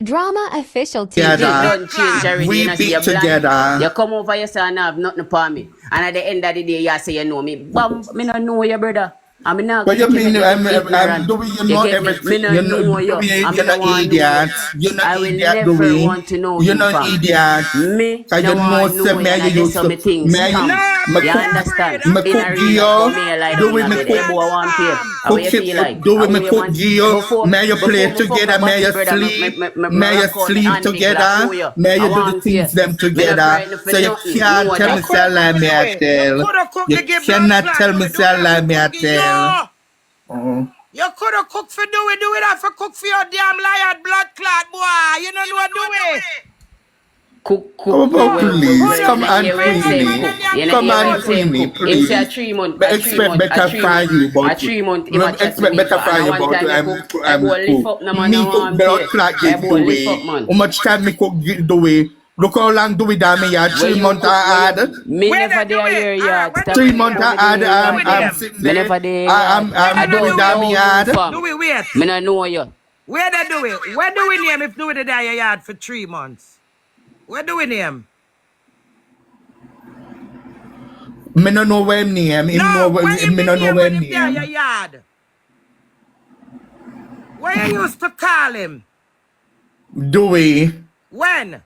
Drama Official Yeah, TV. You don't change already. we You know, say be you're blind. together. You come over, you say, I have nothing for me. And at the end of the day, you say, you know me. But me not know you, brother. I mean, now What you you mean? make me look ignorant. Dewey, you You know get me? Me everything. not You know, know you. Dewey, I you're me no not want to know you. idiot. You're not I will idiot, never Dewey. want to know You're you, not fam. idiot. Me Cause no you know, want to know say, you. me And you I just used how to, me things me, come. me You cook, understand? me In cook arena, Gio. but me like Dewey, in me a bed. cook, Boy, want pay. How cook you feel like? Dewey, How me you cook man? Gio. Before May you play me fuck together, up may body, you brother, sleep. me May you rock out me sleep hand big like together. show you. May I you do the want pay. things them Me not together. frightened for So you nothing. can't Know tell me that. say lie, me I tell. You coulda cooked You to give blood cannot clot. tell me say lie, me I tell. You coulda cooked for do it that for cook for your damn liar blood clot, boy. You don't know what do it. Oh, Do but it. please, come Coulda on, cook Yeah, for when your say Queenie. cook. man and You your know, Come hear when on, him say people. Queenie, cook. Him say a please. 3 month, But expect better from you, a but 3 month. Him a chat to expect me better for. And from a you, one but time you cook. I boy lift cook. up no man, Me no cook one blood pay. clot I give boy lift up Dewey. man. How much time me cook give Dewey? Look how long Dewey done me here. Where 3 you months cook? I had. Me Where never they do there it? your yard. Where Stop do 3 it it. months them? How I me there had. your Where do yard, it I'm fam? them? sitting Me there. never there your yard. Where I they don't do Dewey it? done me know you, had. fam. Do we wait? Me not know you. Where they do it? Where do we name if do it there your yard for 3 months? Where do we name? Me no know where him name. Him know No, where where him me the no know name where when him him there your name. yard? Where you used to call him? Dewey. When?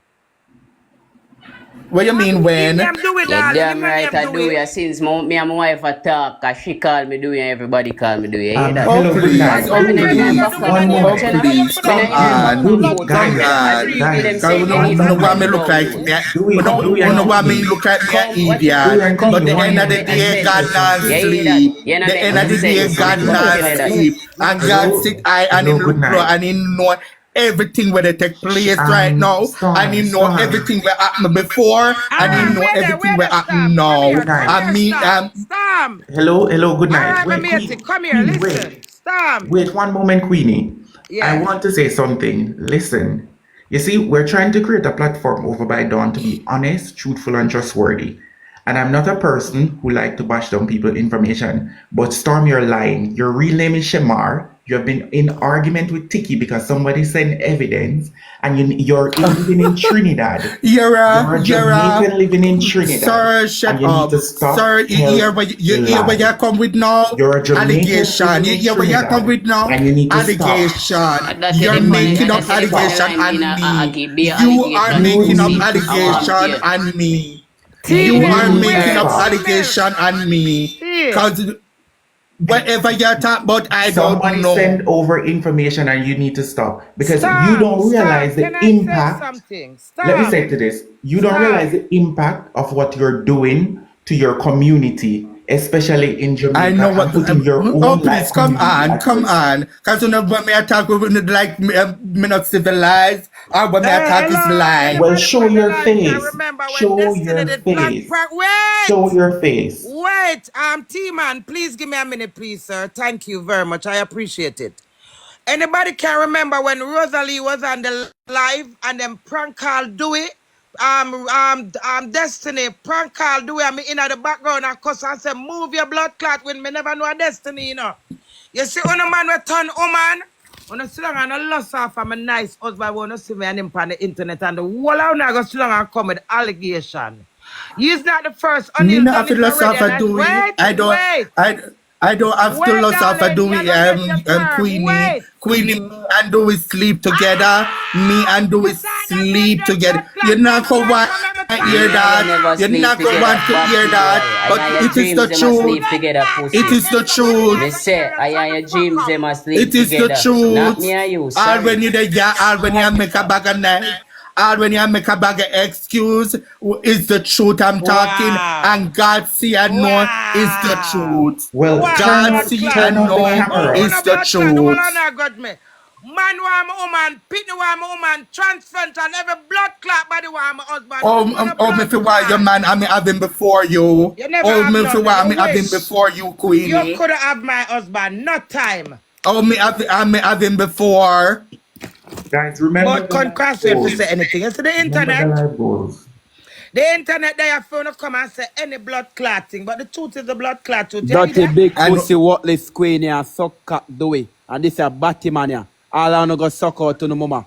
What you mean Him when? name do it, Yeah, darling. Him damn no right name I do do it. it. Since me and my wife a talk, cause she call me do it, everybody call me do it. You hear that? Oh Hello, good please, night. What oh me not When hear you no go please, do it baffle on and your oh coach, you own. know? So you please, could have Me come not cooked hear no for on, baffle and blood coach. clot come Me them I on. 3 see them months. Cause say you Once know a why me anything look month. about like you. me. Dewey, You know, Come, Dewey you and know why me Queenie. look like me an come, watch it. idiot. Dewey and But Queenie, the one end of the minute. I day, need to God say Respect. not You something. hear that? sleep. You know The make end no of the day, sense. God Hello, But not tell that. sleep. And God hello, sit high and hello, him good look low night. and he know everything where they take place right now. And he know Star. everything that happened before and he know everything Where that they happened Storm? Come now. here, Good come night. I here, mean, Storm. Storm. Hello, good All night. right, my Wait, matey, Queen, come here, Queenie, wait. listen. Storm. Wait 1 moment, Queenie. I Yes. want to say something. Listen. You see, we're trying to create a platform over by Dawn to be honest, truthful, and trustworthy. And I'm not a person who like to bash down people's information. But Storm, you're lying. Your real name is Shamar. You have been in argument with Tiki because somebody sent evidence, and you're living in Trinidad. you're You're a, a you're a, Jamaican living in Trinidad, sir, and shut you need up. to Sir, stop telling you hear what you lies. come with now? You're a Jamaican Allegation. living You in hear what you come Trinidad, with now? and you need to stop. Allegation. That's You're the funny. making up That's the funny allegation Stop. line being on a me. give be an You are allegation. You making up need Sleep. to I want stop. allegation pay. on me. T You You are milk, need to making wait, up stop. T milk. allegation on me. T. Cause whatever you talk about, I don't Somebody know. send over information and you need to stop because you Storm, don't Storm, realize can the I say impact. something? Let me say Storm, to this, you don't realize Storm. the impact of what you're doing to your community, especially in I know Jamaica, and what. putting your Oh, own please come community on, at come risk. on. Cause you know when me attack, we wouldn't like me not civilized. Or when me attack is Hello, lie. Well, anybody show on the your line can face. remember when Show Destiny your did plant face. prank? Show Wait! your face. Wait! T-Man, please give me a minute, please, sir. Thank you very much. I appreciate it. Anybody can remember when Rosalie was on the live and then prank call Dewey? Destiny, prank call Dewey, and me in the background and cuss and say, move your blood clot when me never know a Destiny, you know. You see, when a man return woman, when I sit down and I lost off of my nice husband, when I see me and him on the internet and the whole out now go sit down and come with allegation. He's not the first. Me O'Neill not done have to it loss already. off a And Dewey. wait. I don't have to Wait, loss off a darling, you're Dewey. not get your turn. Queenie, Wait. Queenie, me and Dewey sleep together. Me and Me Dewey saw that when sleep them together. blood You're clot not them going blood to come at me hear Me family. and you that. never You're sleep not going to together, want to hear Bobby that. boy. But I your it is the dreams them a truth. sleep together, It pussy. is the Me truth. say, I and your dreams them a sleep It is the together. Not truth. me and you, All sorry. when you there, yeah, all when you make a bag of knife, all when you make a bag of excuse, is the truth I'm talking, Wow. and God see and know is the Wow. truth. Well, Wow, turn God blood on see clot. turn and on the know Oh, on camera. is a the blood clot, the one on truth. there got me. Man want my woman, pitney want my woman, transference and every blood clot body want my husband. On a Me blood fi why your clot. man I me have him before you. You never Oh have me fi nothing. why You me have him wish. before you, You Queenie. could have my husband, no time. Oh me have him before. Guys, remember But the live can't say if to say goals. anything. You see the Remember the internet? live goals. The internet they have to come and say any blood clotting, but the truth is the blood clot truth. You Dirty idiot? big I know. pussy worthless Queenie and suck cock Dewey. And this a batty man ya. All I know go suck out to the mama.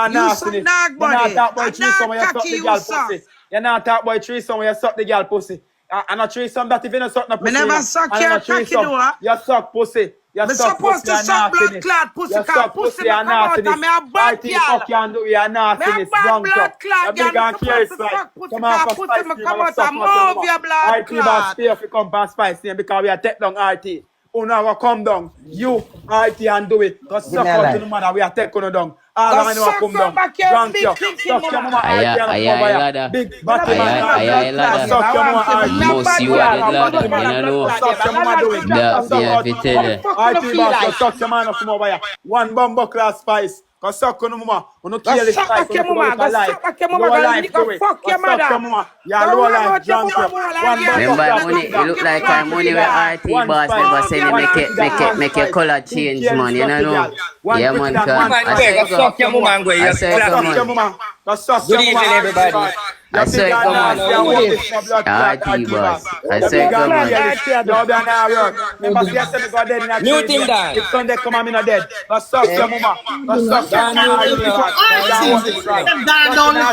and You suck nastiness. dog You body. not talk about A threesome when dog you suck cocky the you girl suck. pussy. You not talk about threesome when you suck the girl pussy. And a threesome that if you don't suck no Me pussy, you never know. suck And your a cocky threesome, do. you suck pussy. You Me suck supposed pussy to and suck blood nastiness. clot pussy You cause suck pussy pussy me and come out nastiness. and me a bad Right, the fuck girl. you and do your Me a nastiness. bad Drunk blood up. clot You girl. big Me and supposed careless to like. suck pussy Come on cause for pussy spice me cream come and out suck and nothing move more. your blood RT boss clot. stay if you come past spice name because we are take down RT. Una go come down. You, RT and do it. Cause Give me suck a out to light. the mother we are take on down. All I know come down. Drunk you. Suck your mama RT and come over here. Big batty man. Suck your mama RT. Most you are the ladder. You know. Suck your mama do it. RT boss, suck your man come over here. One bumbo class spice. Cause suck on mama. Uno kill this spice. Uno go alive. Lower life to it. Suck your mama. Yeah, lower life. Drunk you. Remember money, it look like money where RT boss never said make your color change, man. You know. Yeah, man. I suck your mama and go. I said, suck your mama. Good evening, everybody. I said, come on. RT boss. I said, come on. Mute him down. If Sunday come, I'm in dead. But suck your mama. But suck your mama. Don, I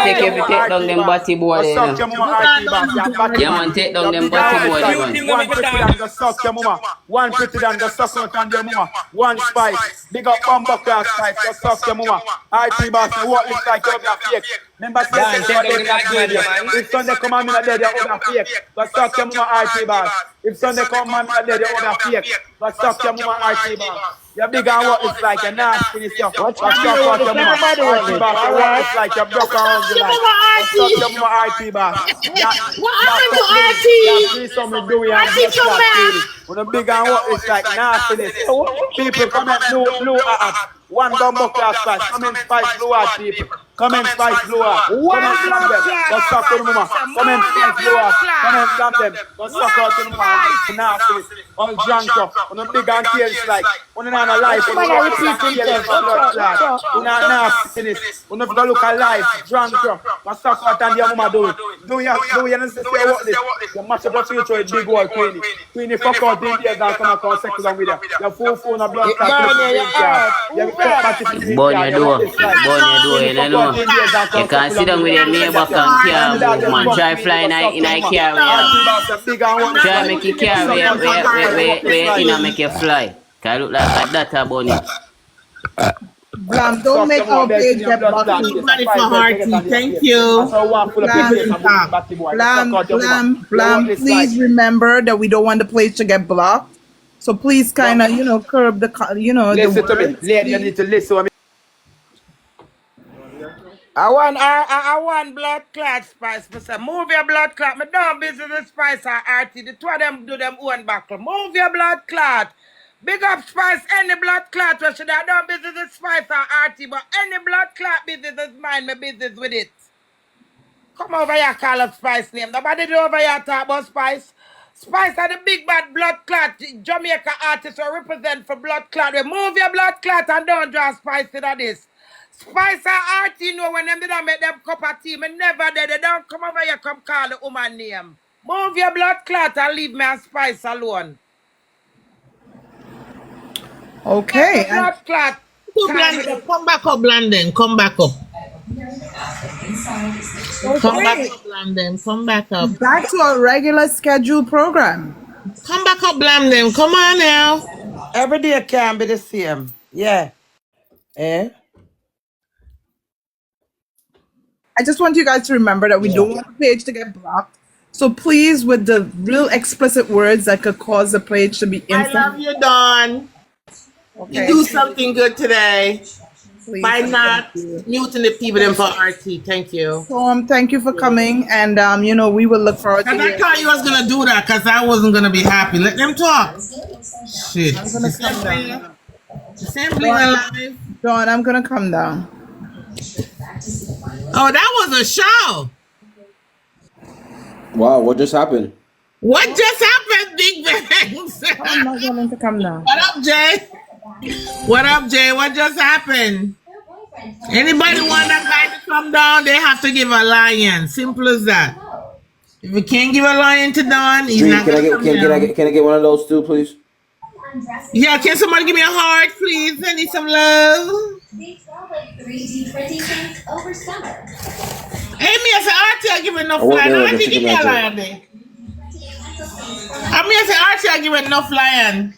take down them body board. Yeah, man, take down them body board. One pretty than the suck your mama. One pretty than the suck on your mama. One spice. Big up bumbo class spice. Just suck your mama. RT boss, what looks like you're fake. Remember, if Sunday come on, I'm dead, you're fake. But suck your mama RT boss. If Sunday come on, I'm dead, you're fake. But suck your mama RT boss. You're big and what looks like a nasty stuff. But suck your mama RT boss. What looks like you're broke around the life. Suck your mama RT boss. What happened to RT? See something Dewey and just when the big and what looks like nastiness. People come and blue at one bumbo class spice. Come and spice blue at people. Come and spice blue at. Come and slam them. Go suck on mama. Come and spice blue at. Come and slam them. Go suck out on mama. Nastiness. All drunk up. When the big and tails like. When you're not alive. When you're not nastiness. When you look alive. Drunk up. Go suck out and your mama do it. Do you understand what this? You match up your future with big wall Queenie. Queenie fuck out the Indians and come across second with you. Your full phone of blood Born your door, you know. You can't sit down with your neighbor and car move, man. Try fly in a car. Try make your car where you know make you fly. Can look like a data bunny. Blam, don't make our page get blocked. Money for Hearty. Thank you. Blam, please remember that we don't want the page to get blocked. So please kind of, curb the, listen to me. Lady, you need to listen to me. I want blood clot spice. I say, move your blood clot. Me don't busy the spice or RT. The two of them do them own battle. Move your blood clot. Big up spice, any blood clot. I should have don't busy the spice or RT, but any blood clot business is mine. My business with it. Come over here, call up spice name. Nobody do over here talk about spice. Spice are the big bad blood clot Jamaica artists who represent for blood clot. Move your blood clot and don't draw spice into this. Spice and RT know when them did make them cup of tea. Me never did. They don't come over here, come call the woman name. Move your blood clot and leave me and Spice alone. Okay. Blood clot. Come back up, Blandon. Come back up. Come back up, Blandon. Come back up. Back to our regular scheduled program. Come back up, Blandon. Come on now. Every day can be the same. Yeah. Eh? I just want you guys to remember that we don't want the page to get blocked. So please, with the real explicit words that could cause the page to be I love you, Dawn. Okay. You do something good today. Please. By not muting the people in for RT. Thank you. Thank you for coming, and we will look forward to it. I thought you was gonna do that because I wasn't gonna be happy. Let them talk. Shit. I'm gonna come down. Assembly alive. Dawn, I'm gonna come down. Oh, that was a show. Wow, what just happened? What just happened, Big Bangs? I'm not going to come down. What up, Jay? What up, Jay? What just happened? Anybody want that guy to come down, they have to give a lion. Simple as that. If you can't give a lion to Don, he's not gonna come down. Can I get one of those too, please? Yeah, can somebody give me a heart, please? I need some love. Over summer. Hey, me as an RT, I give enough lion. I think give me a lion there. I mean, as an RT, I give enough lion.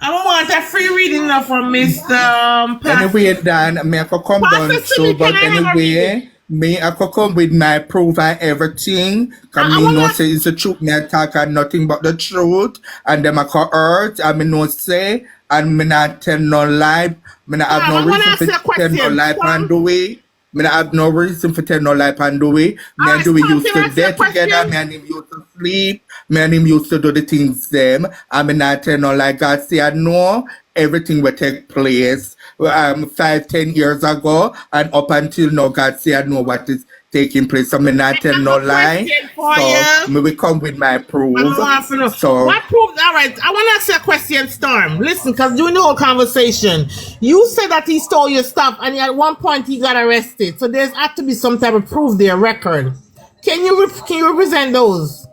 I don't want a free reading now from Mr. Anyway, Dan, I can come down. So, but anyway, Me, I could come with my proof and everything. Cause me know say it's the truth. Me I talk and nothing but the truth. And them I could hurt. And me know say. And me not tell no lie. Me not have no reason to tell no lie and Dewey. Me not have no reason for tell no lie and Dewey. Me and Dewey used to get together. Me and him used to sleep. Me and him used to do the things them. And me not tell no lie. God say I know everything will take place 5-10 years ago, and up until now, God say I know what is taking place. So me not tell no lie. So me will come with my proof. So what proof? All right, I want to ask you a question, Storm. Listen, because during the whole conversation, you said that he stole your stuff, and at one point he got arrested. So there's had to be some type of proof there, record. Can you represent those?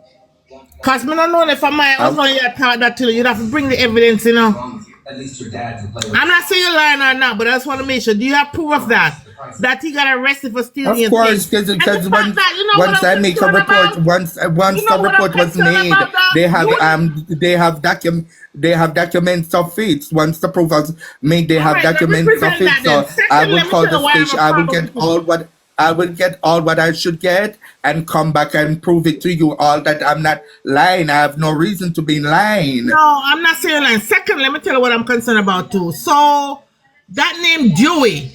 Cause me not know if I might also that to you. You'd have to bring the evidence, you know. At least your dad's I'm not saying you're lying or not, but I just want to make sure. Do you have proof of that? That he got arrested for stealing your things? Of course, because once I make a report, once the report was made, they have documents of it. Once the proof was made, they have documents of it. So I will call the station. I will get all what I should get and come back and prove it to you all that I'm not lying. I have no reason to be lying. No, I'm not saying lying. Second, let me tell you what I'm concerned about too. So that name Dewey,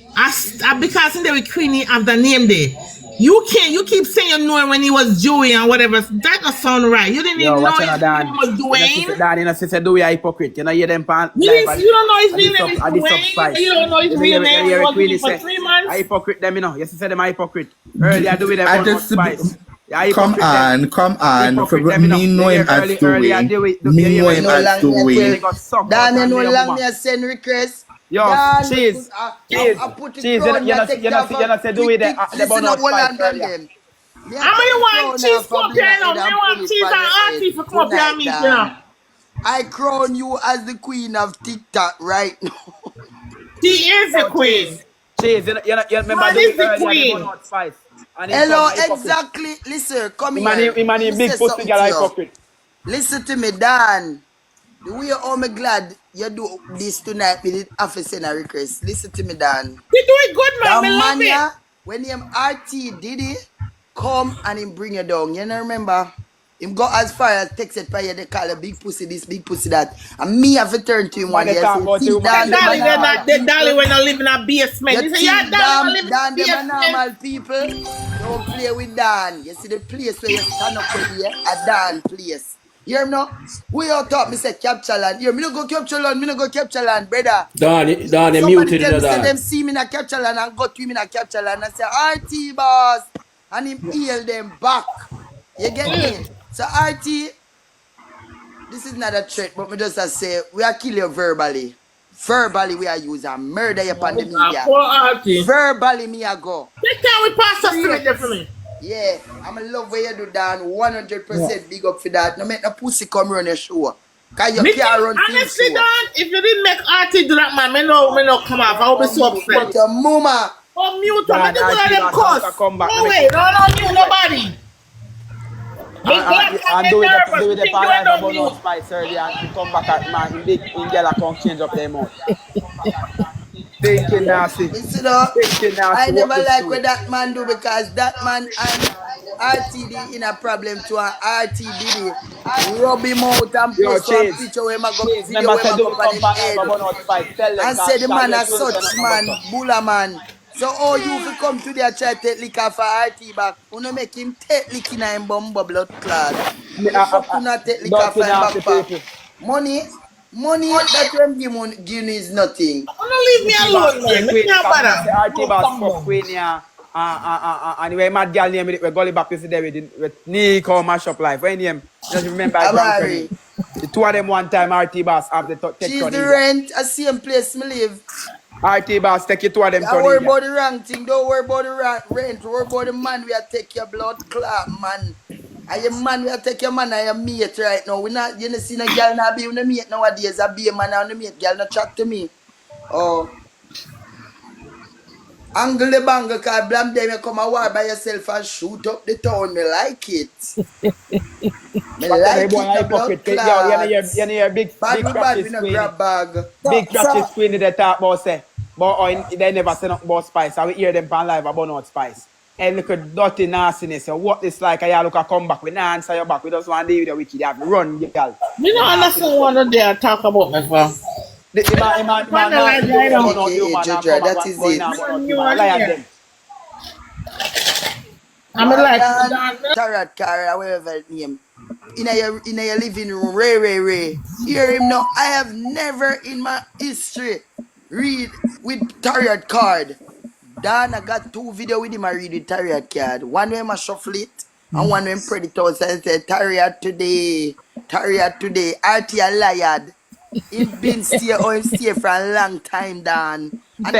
because in there with Queenie have the name there. You keep saying you know when he was Dewey and whatever. That doesn't sound right. You didn't even know his name was Dwayne. Dan, you know, sister Dewey a hypocrite. You know, hear them pan. You don't know his real name is Dwayne. You don't know his real name. He was with for 3 months. A hypocrite them, you know. Yes, sister them a hypocrite. Earlier Dewey them on spice. Come on. Me know him as Dewey. Me know him as Dewey. Dan, you know long me send request. Yo, cheese. You know, say Dewey the bonus spice earlier. How many want cheese come up here now? I want cheese and auntie for come up here and meet, you know. I crown you as the queen of TikTok right now. She is the queen. Cheese, you remember Dewey earlier the bonus spice. Hello, exactly. Listen, come here. Imani big pussy girl hypocrite. Listen to me, Dan. The way you're me glad you do this tonight with the officer and a request. Listen to me, Dan. You do it good, man. Me love it. When him RT did it, come and him bring you down. You know, remember? Him go as far as text it by they call a big pussy this, big pussy that. And me have to turn to him one day. The dolly when I live in a basement. You say, yeah, Dan, them are normal people. Don't play with Dan. You see the place where you stand up with here? A Dan place. You hear me now? Who you talk? Me say capture land. You hear me? No go capture land. Me no go capture land, brother. Dan, muted tell me Dan. them see me in a capture land and go to him in a capture land and say RT boss and him heal them back. You get me? So RT, this is not a threat, but me just say we are kill you verbally. Verbally we are use and murder you upon the media. Verbally me I go. Next time we pass us to it definitely. Yeah, I'm in love where you do Dan 100% big up for that. No make no pussy come run your show. Cause you can't run honestly, Dan, if you didn't make RT do that, man, me no come off. I will be so upset. But your mama. Oh, mute up. I think one of them cuss. No way, no mute nobody. And do the palace about no spice earlier and come back at man in big in girl come change up their mouth. Thinking nasty. I never like what that man do because that man and RTD in a problem to an RTD rub him out and post a picture where I go video where I go on his head and say the man a such man, bulla man. So all you will come to there try to take liquor for RT back. You know make him take liquor in him bumbo blood clot. You not take liquor for him back. Money that you give me is nothing. Don't leave me alone, man. Make me a bother. RT boss fuck Queenie and we mad girl name we gully back there with Nico mash up life. When name just remember the two of them one time RT boss have the take she's the rent a same place me live. RT boss take you two of them. Don't worry about the wrong thing. Don't worry about the rent. Worry about the man we are take your blood clot, man. And your man we are take your man and your mate right now. We not you know see a girl not be with the mate nowadays. A be a man and the mate girl not chat to me. Oh. Angle the banger cause blam them you come a war by yourself and shoot up the town. Me like it. Me like it the blood clot. You know big bad we no grab bag. Big practice Queenie they talk about say. But they never say nothing about spice. I will hear them pan live about not spice. And look at dirty nastiness. So what this like? I look at come back. We not answer your back. We just want to deal with the wicked. You have to run, girl. You don't understand what they are talk about me for. That is it. I'm like Tarot car, whatever name. In your living room, Ray. Hear him now. I have never in my history read with tarot card. Dan, I got 2 videos with him I read with tarot card. One when I shuffle it, and one when Predators and said tarot today. RT a liar. Him been stay for a long time, Dan. And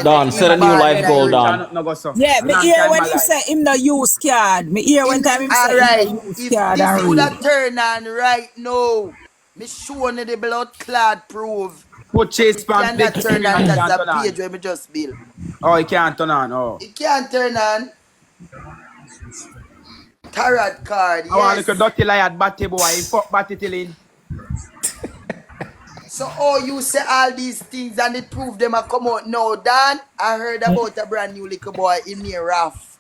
Don, set a new life goal, Don. Yeah, me hear when him say him no use card. Me hear one time him say alright, him no use if card this and would read. have turned on right now, me showing the blood clot prove. Put Chase It cannot turn on because the page where me just build. Oh, it can't turn on. Oh. It can't turn on. Tarot card, I want yes. to look at dirty liar batty boy. He fuck batty till in. So you say all these things and it prove them a come out now, Dan. I heard about a brand new little boy in near Ruff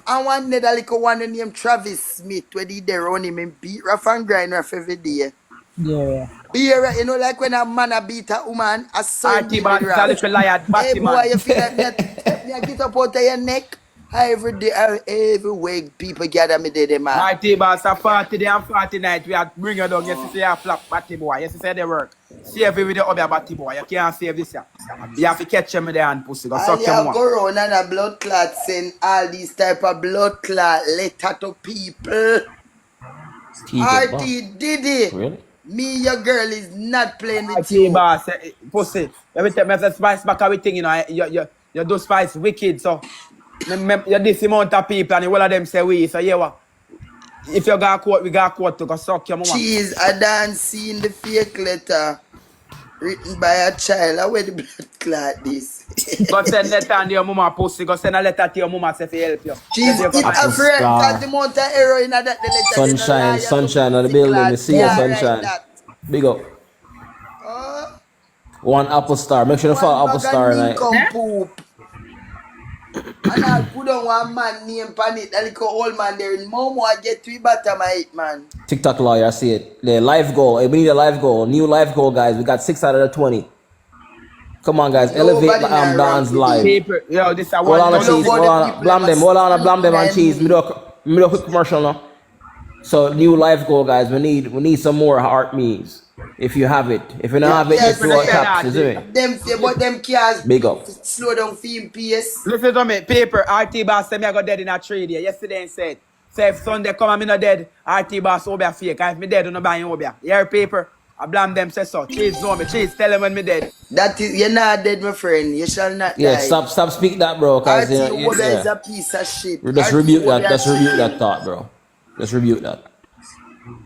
and one other little one named Travis Smith where they run him and beat Ruff and grind Ruff every day. Yeah. Here, you know, like when a man a beat a woman, a son beat Boss, Ruff. little liar batty Hey boy, you feel like me get up out of your neck? Every day, every week, people gather me there, man. RT boss, a 40 day and 40 night, we have bring you down. Yes, you say you flop batty boy. Yes, you say they work. Save it with the other batty boy. You can't save this here. You have to catch him with the hand pussy. Go suck your mouth. Go around and a blood clot send all these type of blood clot letter to people. RT did it. Really? Me, your girl is not playing with RT you. boss, pussy. Every time I say spice back everything, you know, you do spice wicked, so you this amount of people and all of them say we. So yeah, what? If you got quote, we got quote to go suck your mama. Cheese, I done seen the fake letter written by a child. I wear the blood clot this. Go send letter to your mama pussy. Go send a letter to your mama say to help you. Cheese, it's a friend because the amount of error in that letter. Sunshine on the building. You see your sunshine. Big up. One apple star. Make sure you follow apple star tonight. Poop. And I'll put on one man name pan it. That little old man there in Momo. I get 3 bottom 8 man. TikTok lawyer, I see it. The life goal. Hey, we need a life goal. New life goal, guys. We got 6 out of the 20. Come on, guys. Elevate Don's live. Yo, this is Hold on, cheese. Hold on. Blam them. Hold on. Blam them on cheese. Me do a quick commercial now. So new life goal, guys. We need some more heart memes. If you have it. If you don't have it, just throw a tap. But them cars big up. Slow down film pace. Listen to me. Paper. RT boss said me I got dead in a trade here. Yesterday and said, say if Sunday come and me not dead, RT boss will be a fake. And if me dead, you no buy him over. You hear paper? I blame them say so. Cheese know me. Cheese tell them when me dead. That is, you're not dead, my friend. You shall not die. Yeah, stop speak that, bro. Cause is a piece of shit. Just rebuke that. Just rebuke that thought, bro. Just rebuke that.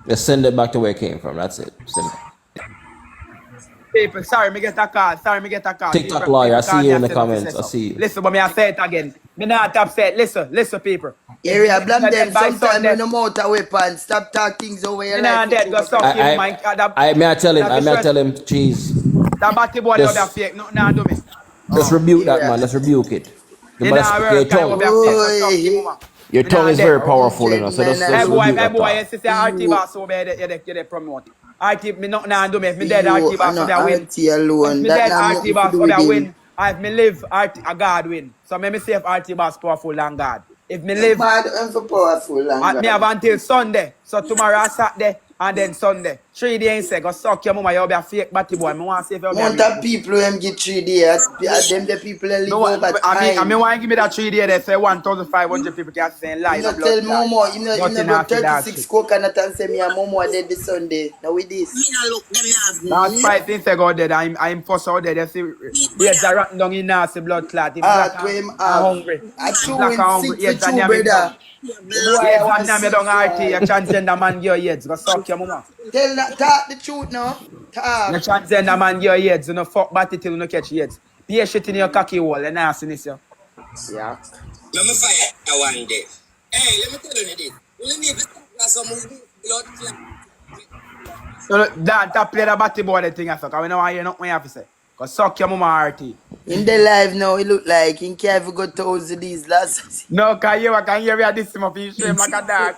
Just send it back to where it came from. That's it. Simple. People, sorry, me get a call. TikTok lawyer, I see you in the comments. I see you. Listen, but me I say it again. Me not upset. Listen, people. Area, blame them. Sometimes you no more to weapon. Stop talking things over your life. I tell him, cheese. That batty boy the other fake. No, do me. Just rebuke that, man. Just rebuke it. Your tongue is very powerful, you know. So just rebuke that. Boy, you say RT boss over you promote. RT me not do me. If me dead RT boss will be win. If me dead RT boss will be win. If me live RT a God win. So me say if RT boss powerful than God. If me live me have until Sunday. So tomorrow Saturday and then Sunday. 3 days say go suck your mama, you'll be a fake batty boy. I want to say if you'll be a people who get 3 days. Them the people that live over time. I want to give me that 3 days. They say 1,500 people can say lie. You tell Momo, you know 36 coconut and say me and Momo dead this Sunday. Now with this. Last 5 things ago dead. I'm forced out there. They see yes, I rotten down in nasty blood clot. I'm hungry. Yes, brother. Yes, I'm don't RT. You transgender man your heads. Go suck your mama. Talk the truth now. Talk. You transgender man your heads. You know fuck batty till you no catch heads. Be a shit in your cocky hole. And nastiness you. Yeah. Let me fire one day. Hey, let me tell you this. You need to start some movie blood clot. So that play the batty boy the thing I suck. I know why you not what you have to say. Cause suck your mama hearty. In the life now, it look like he can't even go towards these last. No, can you hear me at this him of his shame like a dog.